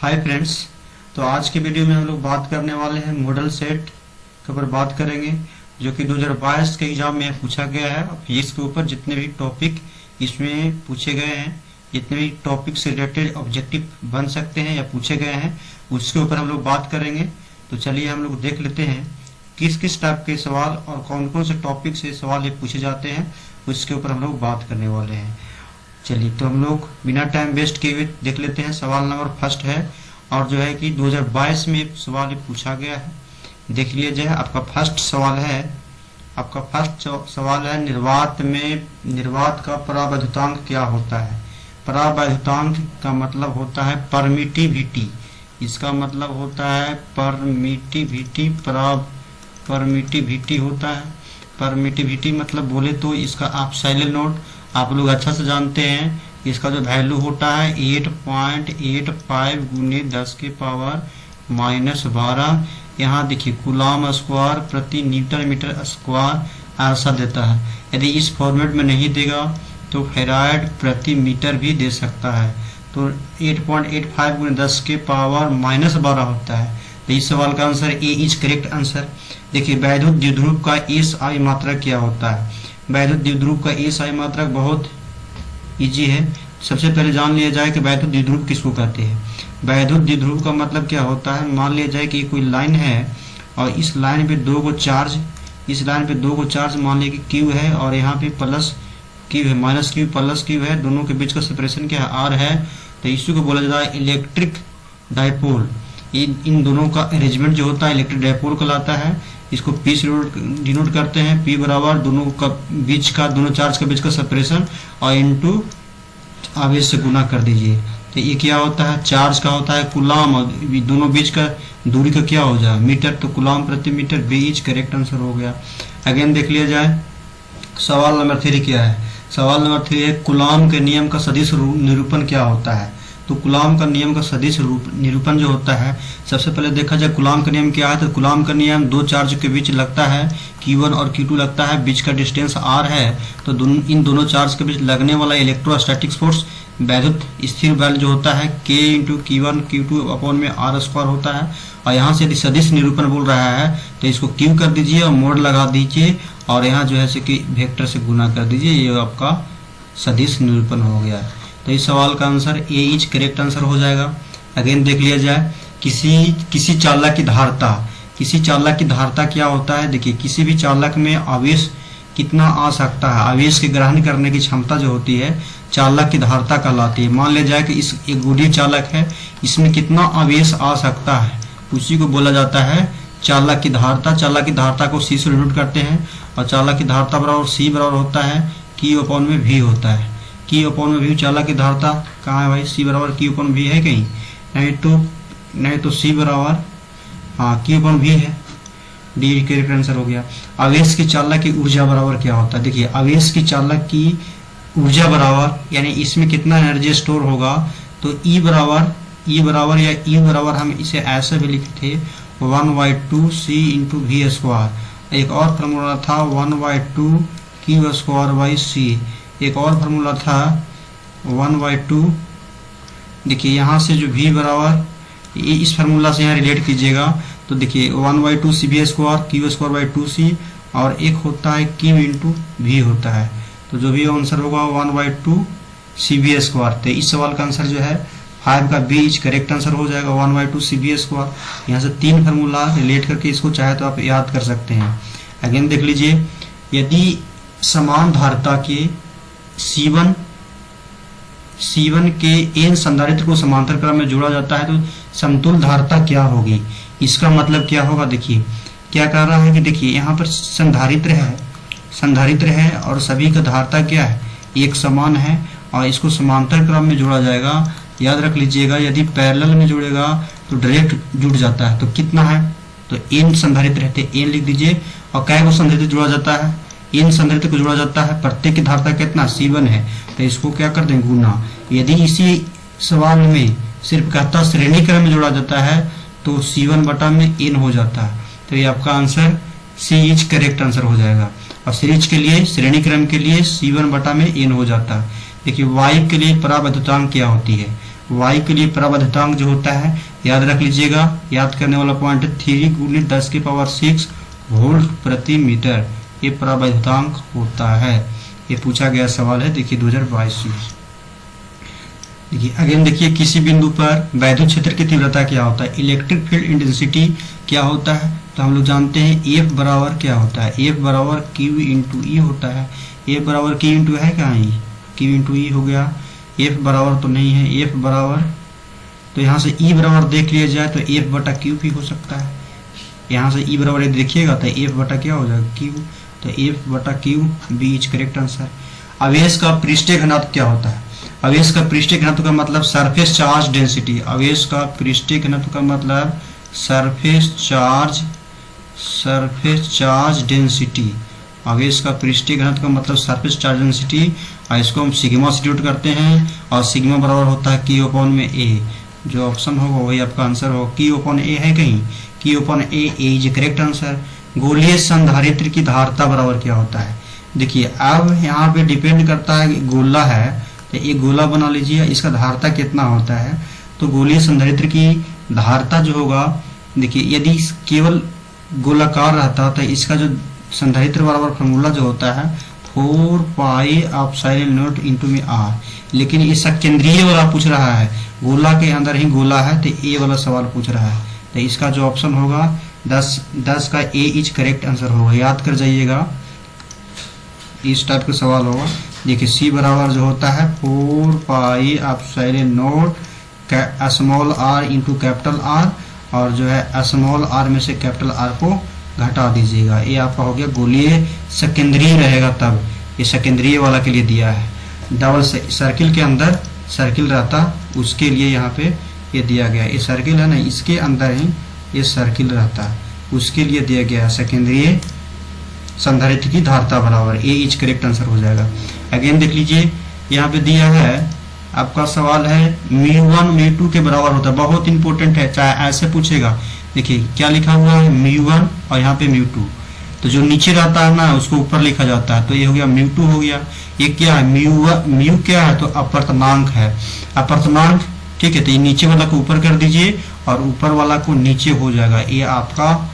Hi friends. तो आज के वीडियो में हम लोग बात करने वाले हैं मॉडल सेट के ऊपर बात करेंगे, जो कि 2022 के एग्जाम में पूछा गया है। फिजिक्स के ऊपर जितने भी टॉपिक इसमें पूछे गए हैं, जितने भी टॉपिक से रिलेटेड ऑब्जेक्टिव बन सकते हैं या पूछे गए हैं, उसके ऊपर हम लोग बात करेंगे। तो चलिए हम लोग देख लेते हैं किस किस टाइप के सवाल और कौन कौन से टॉपिक से सवाल ये पूछे जाते हैं, उसके ऊपर हम लोग बात करने वाले हैं। चलिए तो हम लोग बिना टाइम वेस्ट किए हुए देख लेते हैं। सवाल नंबर फर्स्ट है और जो है कि 2022 में सवाल ये पूछा गया है। देख लीजिए, आपका फर्स्ट सवाल है निर्वात का परावैद्युतांक क्या होता है। परावैद्युतांक का मतलब होता है परमिटिविटी। इसका मतलब होता है परमिटिविटी होता है। परमिटिविटी मतलब बोले तो इसका आप साइलेंट नोट आप लोग अच्छा से जानते हैं। इसका जो वैल्यू होता है 8.85 गुने 10 के पावर -12। यहाँ देखिए कूलम स्क्वायर प्रति न्यूटन मीटर स्क्वायर ऐसा देता है। यदि इस फॉर्मेट में नहीं देगा तो फेराइड प्रति मीटर भी दे सकता है। तो 8.85 गुने 10 के पावर -12 होता है। तो इस सवाल का answer A is correct answer. देखिए वैद्युत द्विध्रुव का एसआई मात्रक क्या होता है। वैद्युत द्विध्रुव का एसआई मात्रक बहुत इजी है। सबसे पहले जान लिया जाए कि वैद्युत द्विध्रुव किसको कहते हैं। वैद्युत द्विध्रुव का मतलब क्या होता है। मान लिया जाए कि कोई लाइन है और इस लाइन पे दो को चार्ज मान लिया कि क्यू है और यहाँ पे प्लस क्यू है, माइनस क्यू प्लस क्यू है। दोनों के बीच का सेपरेशन क्या है, आर है। तो इसी को बोला जाता है इलेक्ट्रिक डायपोल। इन दोनों का अरेंजमेंट जो होता है इलेक्ट्रिक डायपोल कहलाता है। इसको पी से डिनोट करते हैं। पी बराबर दोनों चार्ज के बीच का सेपरेशन और इनटू आवेश से गुना कर दीजिए। तो ये क्या होता है, चार्ज का होता है कूलम और दोनों बीच का दूरी का क्या हो जाए मीटर। तो कूलम प्रति meter B is correct answer हो गया। अगेन देख लिया जाए सवाल नंबर 3 क्या है। सवाल नंबर 3 है कूलम के नियम का सदिश निरूपण क्या होता है। तो कूलम का नियम का सदिश निरूपण जो होता है, सबसे पहले देखा जाए कूलम का नियम क्या है। तो कूलम का नियम दो चार्ज के बीच लगता है, Q1 और Q2 लगता है, बीच का डिस्टेंस R है। तो इन दोनों चार्ज के बीच लगने वाला इलेक्ट्रोस्टैटिक फोर्स वैद्युत स्थिर बल जो होता है K × Q1 Q2 अपॉन में R² होता है। और यहाँ से यदि सदिश निरूपण बोल रहा है तो इसको Q कर दीजिए और मोड लगा दीजिए और यहाँ जो है कि वेक्टर से गुना कर दीजिए। ये आपका सदिश निरूपण हो गया। तो इस सवाल का answer A is correct answer हो जाएगा। अगेन देख लिया जाए किसी चालक की धारता क्या होता है। देखिए किसी भी चालक में आवेश कितना आ सकता है, आवेश के ग्रहण करने की क्षमता जो होती है चालक की धारता कहलाती है। मान लिया जाए कि इस एक गोलीय चालक है, इसमें कितना आवेश आ सकता है, उसी को बोला जाता है चालक की धारता। चालक की धारता को सी से डिनोट करते हैं और चालक की धारता बराबर सी बराबर होता है Q/V होता है। Q/V चालक की धारता कहाँ है भाई, C बराबर Q/V है कहीं, नहीं तो C बराबर Q/V है। डी करेक्ट आंसर हो गया। आवेश की चालक की ऊर्जा बराबर क्या होता है। देखिए आवेश की चालक की ऊर्जा बराबर यानी इसमें कितना एनर्जी स्टोर होगा। तो E बराबर हम इसे ऐसे भी लिखे थे 1/2C × V²। एक और फॉर्मूला था 1/2 Q²/C। एक और फार्मूला था 1/2। देखिए यहाँ से जो V बराबर इस फार्मूला से यहाँ रिलेट कीजिएगा तो देखिए 1/2 CV² Q²/2C और एक होता है Q × V होता है। तो जो भी आंसर होगा 1/2 CV²। तो इस सवाल का आंसर जो है 5 का बी इज करेक्ट आंसर हो जाएगा 1/2 CV²। यहाँ से 3 फार्मूला रिलेट करके इसको चाहे तो आप याद कर सकते हैं। अगेन देख लीजिए यदि समान धारिता के C1 के n संधारित्र को समांतर क्रम में जोड़ा जाता है तो समतुल्य धारिता क्या होगी। इसका मतलब क्या होगा, देखिए क्या कह रहा है कि देखिए यहाँ पर संधारित्र है और सभी का धारिता क्या है, एक समान है और इसको समांतर क्रम में जोड़ा जाएगा। याद रख लीजिएगा यदि पैरेलल में जोड़ेगा तो डायरेक्ट जुड़ जाता है। तो कितना है, तो n संधारित्र रहते n लिख दीजिए और कै को संधारित्र जोड़ा जाता है, इन संधारित्र को जोड़ा जाता है। प्रत्येक की धारिता कितना C1 है तो इसको क्या कर दें गुना। यदि इसी सवाल में सिर्फ कहता श्रेणी क्रम में जोड़ा जाता है तो C1 बटा में n हो जाता है। तो ये आपका answer C is correct answer हो जाएगा। और सीरीज के लिए श्रेणी क्रम के लिए C1 बटा में n हो जाता है। देखिए y के लिए परावैद्युतांक क्या होती है। वाई के लिए परावैद्युतांक जो होता है याद रख लीजिएगा, याद करने वाला पॉइंट 3 × 10⁻6 वोल्ट प्रति मीटर, ये परावैद्युतांक होता है। ये पूछा गया सवाल है, देखिए 2022 में। देखिए अगेन देखिए, किसी बिंदु पर वैद्युत क्षेत्र की तीव्रता क्या होता है, इलेक्ट्रिक फील्ड इंटेंसिटी क्या होता है, तो हम लोग जानते हैं F बराबर क्या होता है, F बराबर Q × E होता है। F बराबर Q × है कहाँ, Q × E हो गया, F बराबर तो नहीं है, F बराबर, तो यहाँ से E बराबर देख लिया जाए तो F बटा Q भी हो सकता है। यहाँ से E बराबर देखिएगा तो F बटा क्या हो जाएगा, Q, तो F बटा Q B is correct answer. आवेश का पृष्ठीय घनत्व क्या होता है, आवेश का पृष्ठीय घनत्व का मतलब सरफेस चार्ज डेंसिटी, आवेश का पृष्ठीय घनत्व का मतलब सरफेस चार्ज डेंसिटी, आवेश का पृष्ठीय घनत्व का मतलब सरफेस चार्ज डेंसिटी, और इसको हम सिग्मा से डिनोट करते हैं, और सिग्मा बराबर होता है Q/A। जो ऑप्शन होगा वही आपका आंसर होगा। Q/A है कहीं, Q/A इज करेक्ट आंसर। गोलीय संधारित्र की धारिता बराबर क्या होता है, देखिए अब यहाँ पे डिपेंड करता है, गोला है तो एक गोला बना लीजिए, इसका धारिता कितना होता है, तो गोलीय संधारित्र की धारिता जो होगा, देखिए यदि केवल गोलाकार रहता तो इसका जो संधारित्र बराबर फॉर्मूला जो होता है 4πε0 × r, लेकिन ये सकेंद्रीय वाला पूछ रहा है, गोला के अंदर ही गोला है, तो ए वाला सवाल पूछ रहा है, तो इसका जो ऑप्शन होगा 10 का ए इज करेक्ट आंसर होगा। याद कर जाइएगा, इस टाइप का सवाल होगा। देखिए सी बराबर जो होता है 4πε0 स्मॉल r × कैपिटल R, और जो है स्मॉल r में से कैपिटल R को घटा दीजिएगा, ये आपका हो गया गोलीय सकेंद्रीय रहेगा, तब ये सकेंद्रीय वाला के लिए दिया है। डबल सर्किल के अंदर सर्किल रहता उसके लिए यहाँ पे ये दिया गया, ये सर्किल है ना, इसके अंदर ही ये सर्किल रहता उसके लिए दिया गया सेकेंडरी संधारित्र की धारिता बराबर, ए इज करेक्ट आंसर हो जाएगा। अगेन देख लीजिए यहाँ पे दिया है आपका सवाल है μ1 μ2 के बराबर होता है, बहुत इंपॉर्टेंट है, चाहे ऐसे पूछेगा। देखिए क्या लिखा हुआ है μ1 और यहाँ पे μ2, तो जो नीचे रहता है ना उसको ऊपर लिखा जाता है, तो ये हो गया μ2 हो गया। ये क्या है म्यू क्या है, तो अपर्तनांक है, अपर्तनांक, ठीक है, तो ये नीचे वाला को ऊपर कर दीजिए और ऊपर वाला को नीचे हो जाएगा, ये आपका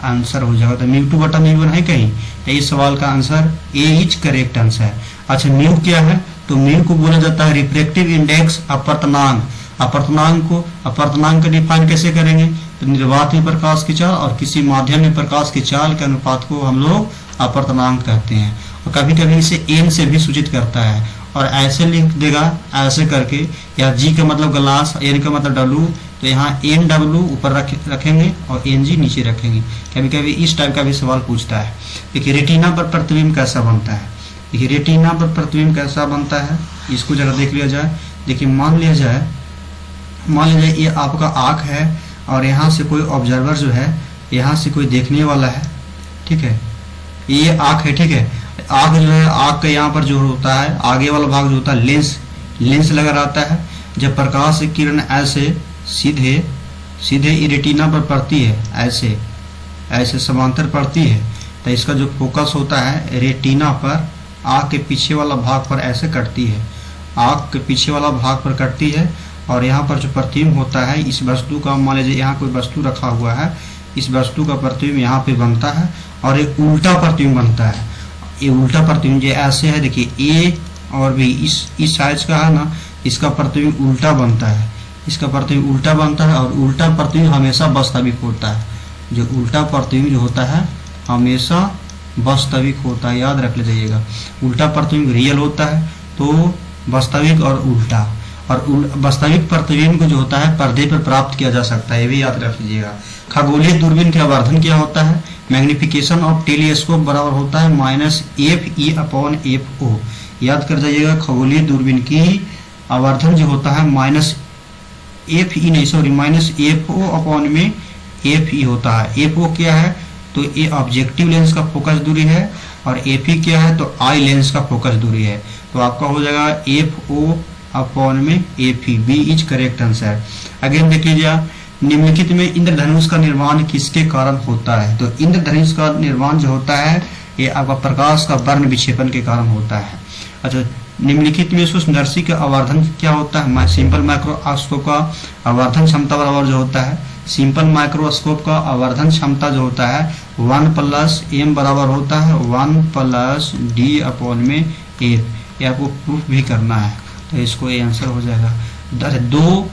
आंसर हो जाएगा। तो μ2 बटा μ1 है कहीं, तो इस सवाल का answer A is correct answer. अच्छा म्यू क्या है, तो म्यू को बोला जाता है रिफ्रैक्टिव इंडेक्स अपर्तनांक। अपर्तनांक का डिफाइन कैसे करेंगे, तो निर्वात में प्रकाश की चाल और किसी माध्यम में प्रकाश की चाल के अनुपात को हम लोग अपर्तनांक कहते हैं, और कभी कभी इसे एन से भी सूचित करता है, और ऐसे लिख देगा ऐसे करके, या जी का मतलब ग्लास, एन का मतलब डब्लू, तो यहाँ एन डब्लू ऊपर रखेंगे और एन जी नीचे रखेंगे। कभी कभी इस टाइप का भी सवाल पूछता है। देखिए रेटिना पर प्रतिबिंब कैसा बनता है, देखिए रेटिना पर प्रतिबिंब कैसा बनता है, इसको जरा देख लिया जाए। देखिए मान लिया जाए ये आपका आँख है और यहाँ से कोई ऑब्जर्वर जो है, यहाँ से कोई देखने वाला है, ठीक है, ये आँख है, ठीक है। आँख जो है, आँख के यहाँ पर जो होता है आगे वाला भाग जो होता है लेंस लगा रहता है। जब प्रकाश की किरण ऐसे सीधे रेटिना पर पड़ती है, ऐसे समांतर पड़ती है, तो इसका जो फोकस होता है रेटिना पर आँख के पीछे वाला भाग पर ऐसे कटती है, आँख के पीछे वाला भाग पर कटती है, और यहाँ पर जो प्रतिबिंब होता है इस वस्तु का, मान लीजिए यहाँ कोई वस्तु रखा हुआ है, इस वस्तु का प्रतिबिंब यहाँ पे बनता है, और एक उल्टा प्रतिबिंब बनता है। ये उल्टा प्रतिबिंब जो ऐसे है, देखिए ए और बी इस साइज का है ना, इसका प्रतिबिंब उल्टा बनता है, इसका प्रतिबिंब उल्टा बनता है, और उल्टा प्रतिबिंब हमेशा वास्तविक होता है। जो उल्टा प्रतिबिंब जो होता है हमेशा वास्तविक होता है, याद रख लीजिएगा। उल्टा प्रतिबिंब रियल होता है, तो वास्तविक और उल्टा, और वास्तविक प्रतिबिंब जो होता है पर्दे पर प्राप्त किया जा सकता है, ये भी याद रख लीजिएगा। खगोलीय दूरबीन का आवर्धन क्या होता है, मैग्निफिकेशन ऑफ टेलीस्कोप बराबर होता है -FE/FO। याद कर जाइएगा, खगोलीय दूरबीन की आवर्धन जो होता है -FE होता है। FO क्या है, तो ये ऑब्जेक्टिव लेंस का फोकस दूरी है, और FE क्या है, तो आई लेंस का फोकस दूरी है, तो आपका हो जाएगा FO/FE, B is correct answer. Again देख लीजिए, निम्नलिखित में इंद्रधनुष का निर्माण किसके कारण होता है, तो इंद्रधनुष का निर्माण जो होता है ये आपका प्रकाश का वर्ण विक्षेपण के कारण होता है। अच्छा निम्नलिखित में सूक्ष्मदर्शी का आवर्धन क्या होता है? सिंपल माइक्रोस्कोप का आवर्धन क्षमता बराबर जो होता है, सिंपल माइक्रोस्कोप का आवर्धन क्षमता जो होता है 1 प्लस एम बराबर होता है 1 प्लस डी अपॉन में एफ। ये आपको प्रूफ भी करना है, तो इसको ये आंसर हो जाएगा। दो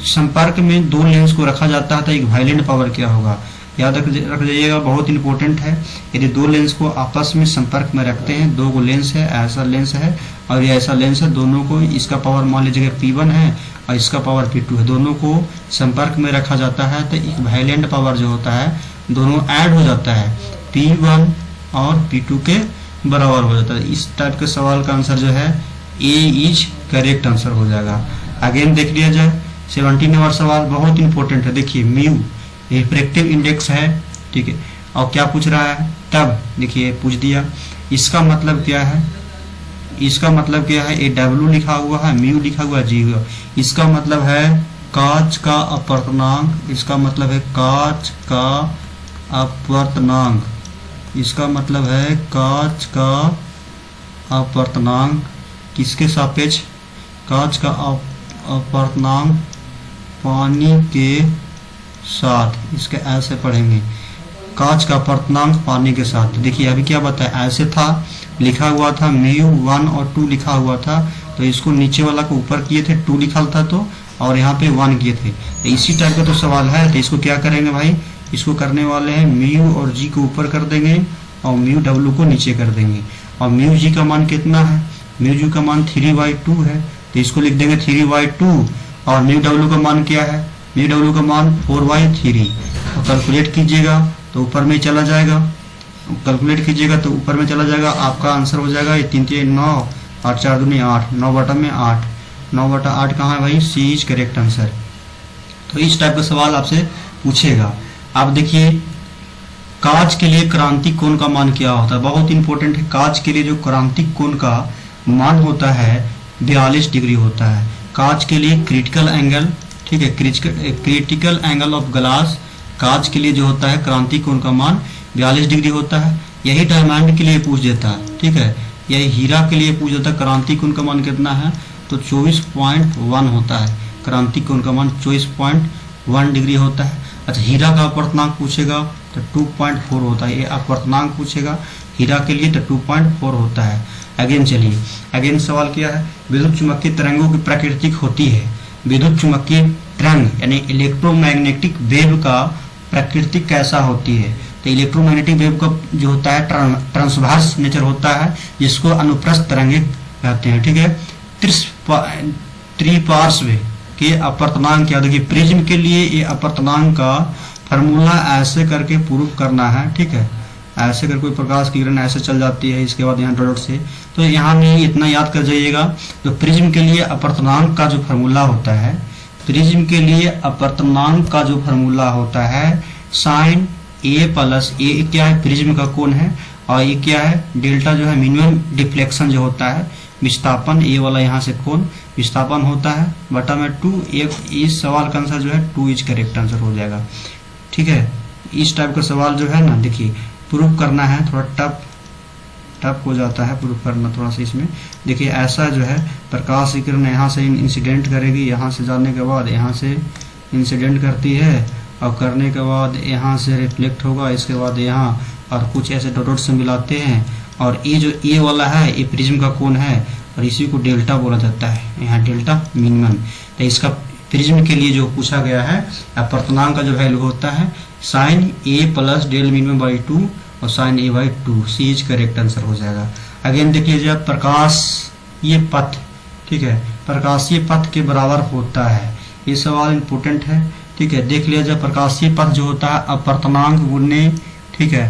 संपर्क में दो लेंस को रखा जाता है तो एक वायलेंट पावर क्या होगा? याद रख जाइएगा, बहुत इंपॉर्टेंट है। यदि दो लेंस को आपस में संपर्क में रखते हैं, दो लेंस है, ऐसा लेंस है और ये ऐसा लेंस है, दोनों को इसका पावर मान लीजिए P1 है और इसका पावर P2 है, दोनों को संपर्क में रखा जाता है तो एक वायलेंट पावर जो होता है दोनों ऐड हो जाता है, P1 और P2 के बराबर हो जाता है। इस टाइप के सवाल का आंसर जो है ए इज करेक्ट आंसर हो जाएगा। अगेन देख लिया जाए 17 नंबर सवाल बहुत इंपॉर्टेंट है। देखिए म्यू रिफ्रैक्टिव इंडेक्स है, ठीक है, और क्या पूछ रहा है तब, देखिए पूछ दिया, इसका मतलब क्या है? इसका मतलब क्या है? ए डब्ल्यू लिखा हुआ है, म्यू लिखा हुआ है, जी हुआ, इसका मतलब है कांच का अपवर्तनांक, इसका मतलब है कांच का अपवर्तनांक, इसका मतलब है कांच का अपवर्तनांक किसके सापेक्ष? कांच का अपवर्तनांक पानी के साथ, इसके ऐसे पढ़ेंगे, कांच का अपवर्तनांक पानी के साथ। देखिए अभी क्या बताया, ऐसे था, लिखा हुआ था म्यू 1 और 2 लिखा हुआ था, तो इसको नीचे वाला को ऊपर किए थे, 2 लिखा था तो, और यहाँ पे 1 किए थे, तो इसी टाइप का तो सवाल है। तो इसको क्या करेंगे भाई, इसको करने वाले हैं म्यू और जी को ऊपर कर देंगे और म्यू डब्ल्यू को नीचे कर देंगे। और म्यू जी का मान कितना है? म्यू जी का मान 3/2 है, तो इसको लिख देंगे 3/2 और म्यू डब्ल्यू का मान क्या है? म्यू डब्ल्यू का मान 4/3। और कैलकुलेट कीजिएगा तो ऊपर में चला जाएगा, कैलकुलेट कीजिएगा तो ऊपर में चला जाएगा, आपका आंसर हो जाएगा 3 3 9 और 4 दूनी 8, 9/8, 9/8 कहाँ है भाई? सी इज करेक्ट आंसर। तो इस टाइप का सवाल आपसे पूछेगा। आप देखिए कांच के लिए क्रांतिक कोण का मान क्या होता है? बहुत इंपॉर्टेंट है। कांच के लिए जो क्रांतिक कोण का मान होता है 42 डिग्री होता है। कांच के लिए क्रिटिकल एंगल, ठीक है, क्रिटिकल एंगल ऑफ ग्लास, कांच के लिए जो होता है क्रांतिक कोण का मान 42 डिग्री होता है। यही डायमंड के लिए पूछ देता है, ठीक है, यही हीरा के लिए पूछ देता है क्रांतिक कोण का मान कितना है, तो 24.1 होता है। क्रांतिक कोण का मान 24.1 डिग्री होता है। अच्छा, हीरा का अपवर्तनांक पूछेगा तो 2.4 होता है। ये अपवर्तनांक पूछेगा हीरा के लिए तो 2.4 होता है। अगेन चलिए, अगेन सवाल क्या है? विद्युत चुम्बकीय तरंगों की प्राकृतिक होती है। विद्युत चुम्बकीय तरंग यानी इलेक्ट्रोमैग्नेटिक वेव का प्राकृतिक कैसा होती है? तो इलेक्ट्रोमैग्नेटिक वेव का जो होता है ट्रांसवर्स नेचर होता है, जिसको अनुप्रस्थ तरंगे कहते हैं, ठीक है। त्रिपार्श्व के अपवर्तनांक क्या? देखिए प्रिज्म के लिए ये अपवर्तनांक का फार्मूला ऐसे करके प्रूव करना है, ठीक है, ऐसे कर कोई प्रकाश की किरण ऐसे चल जाती है, इसके बाद यहाँ डॉट से, तो यहाँ में इतना याद कर जाइएगा। तो प्रिज्म के लिए अपवर्तनांक का जो फार्मूला होता है, प्रिज्म के लिए अपवर्तनांक का जो फार्मूला होता है साइन ए प्लस ए, क्या है? प्रिज्म का कोण है, और ये क्या है? डेल्टा जो है मिनिमम डिफ्लेक्शन जो होता है, विस्थापन, ए वाला यहाँ से कोण विस्थापन होता है बटा में 2। इस सवाल का आंसर जो है 2 इज करेक्ट आंसर हो जाएगा, ठीक है। इस टाइप का सवाल जो है ना, देखिए प्रूफ करना है, थोड़ा टफ हो जाता है प्रूफ करना थोड़ा सा इसमें। देखिए ऐसा जो है प्रकाश की किरण यहाँ से इंसिडेंट करेगी, यहाँ से जाने के बाद यहाँ से इंसिडेंट करती है, और करने के बाद यहाँ से रिफ्लेक्ट होगा, इसके बाद यहाँ, और कुछ ऐसे डॉट से मिलाते हैं, और ये जो ए वाला है ये प्रिज्म का कोण है, और इसी को डेल्टा बोला जाता है, यहाँ डेल्टा मिनिमम। तो इसका प्रिज्म के लिए जो पूछा गया है अपवर्तनांक का जो वैल्यू होता है sine A plus del minimum by 2 और sine A by 2, C is correct answer हो जाएगा। अगेन देख लीजिए प्रकाश ये पथ, ठीक है, प्रकाशीय पथ के बराबर होता है। ये सवाल इंपोर्टेंट है, ठीक है। देख लिया जाए प्रकाशीय पथ जो होता है अपवर्तनांक गुणे, ठीक है,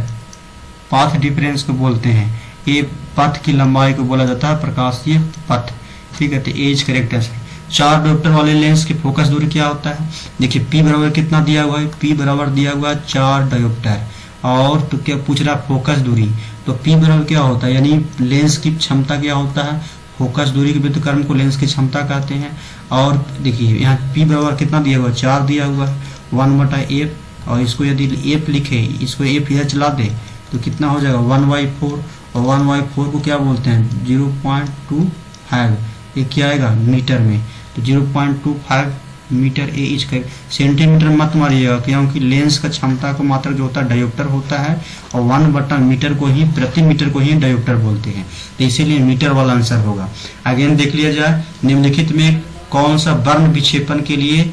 पाथ डिफरेंस को बोलते हैं। ये पथ की लंबाई को बोला जाता है प्रकाशीय पथ, ठीक है। तो एज करेक्ट आंसर। 4 डायोप्टर वाले लेंस की फोकस दूरी क्या होता है? देखिए P बराबर कितना दिया हुआ है? P बराबर दिया हुआ है 4 डायोप्टर, और तो क्या पूछ रहा है? फोकस दूरी। तो P बराबर क्या होता है, यानी लेंस की क्षमता क्या होता है? फोकस दूरी के व्युत्क्रम को लेंस की क्षमता कहते हैं। और देखिए यहाँ P बराबर कितना दिया हुआ है? 4 दिया हुआ है, 1/f, और इसको यदि f लिखे, इसको f इधर चला दे तो कितना हो जाएगा? 1/4, और 1/4 को क्या बोलते हैं 0.25, ये क्या आएगा मीटर में, तो 0.25 मीटर ए इच कर, सेंटीमीटर मत मारिएगा क्योंकि लेंस का क्षमता को मात्रक जो होता है डायोप्टर होता है, और 1/मीटर को ही प्रति मीटर को ही डायोप्टर बोलते हैं, तो इसीलिए मीटर वाला आंसर होगा। अगेन देख लिया जाए, निम्नलिखित में कौन सा वर्ण विक्षेपण के लिए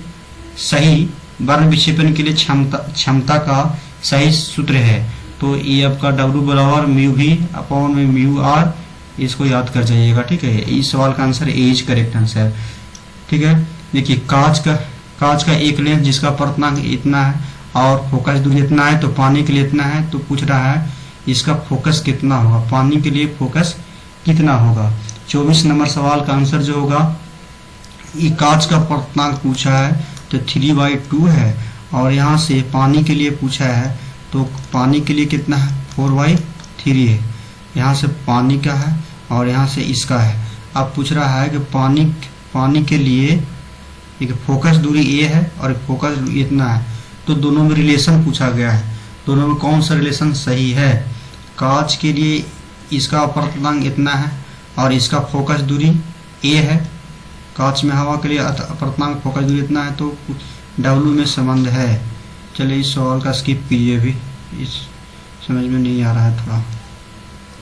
सही, वर्ण विक्षेपण के लिए क्षमता का सही सूत्र है, तो ये आपका W बराबर म्यू वी अपॉन में म्यू आर, इसको याद कर जाइएगा। ठीक है, इस सवाल का answer A is correct answer. ठीक है, देखिए कांच का एक लेंस जिसका अपवर्तनांक इतना है और फोकस दूरी इतना है, तो पानी के लिए इतना है, तो पूछ रहा है इसका फोकस कितना होगा, पानी के लिए फोकस कितना होगा। 24 नंबर सवाल का आंसर जो होगा, ये कांच का अपवर्तनांक पूछा है तो 3/2 है, और यहाँ से पानी के लिए पूछा है तो पानी के लिए कितना है 4/3 है, यहाँ से पानी का है और यहाँ से इसका है। अब पूछ रहा है कि पानी के लिए एक फोकस दूरी ए है और फोकस दूरी इतना है, तो दोनों में रिलेशन पूछा गया है, दोनों में कौन सा रिलेशन सही है। कांच के लिए इसका अपवर्तनांक इतना है और इसका फोकस दूरी ए है, कांच में हवा के लिए अपवर्तनांक फोकस दूरी इतना है, तो W में संबंध है। चलिए इस सवाल का स्किप कीजिए, भी इस समझ में नहीं आ रहा है थोड़ा।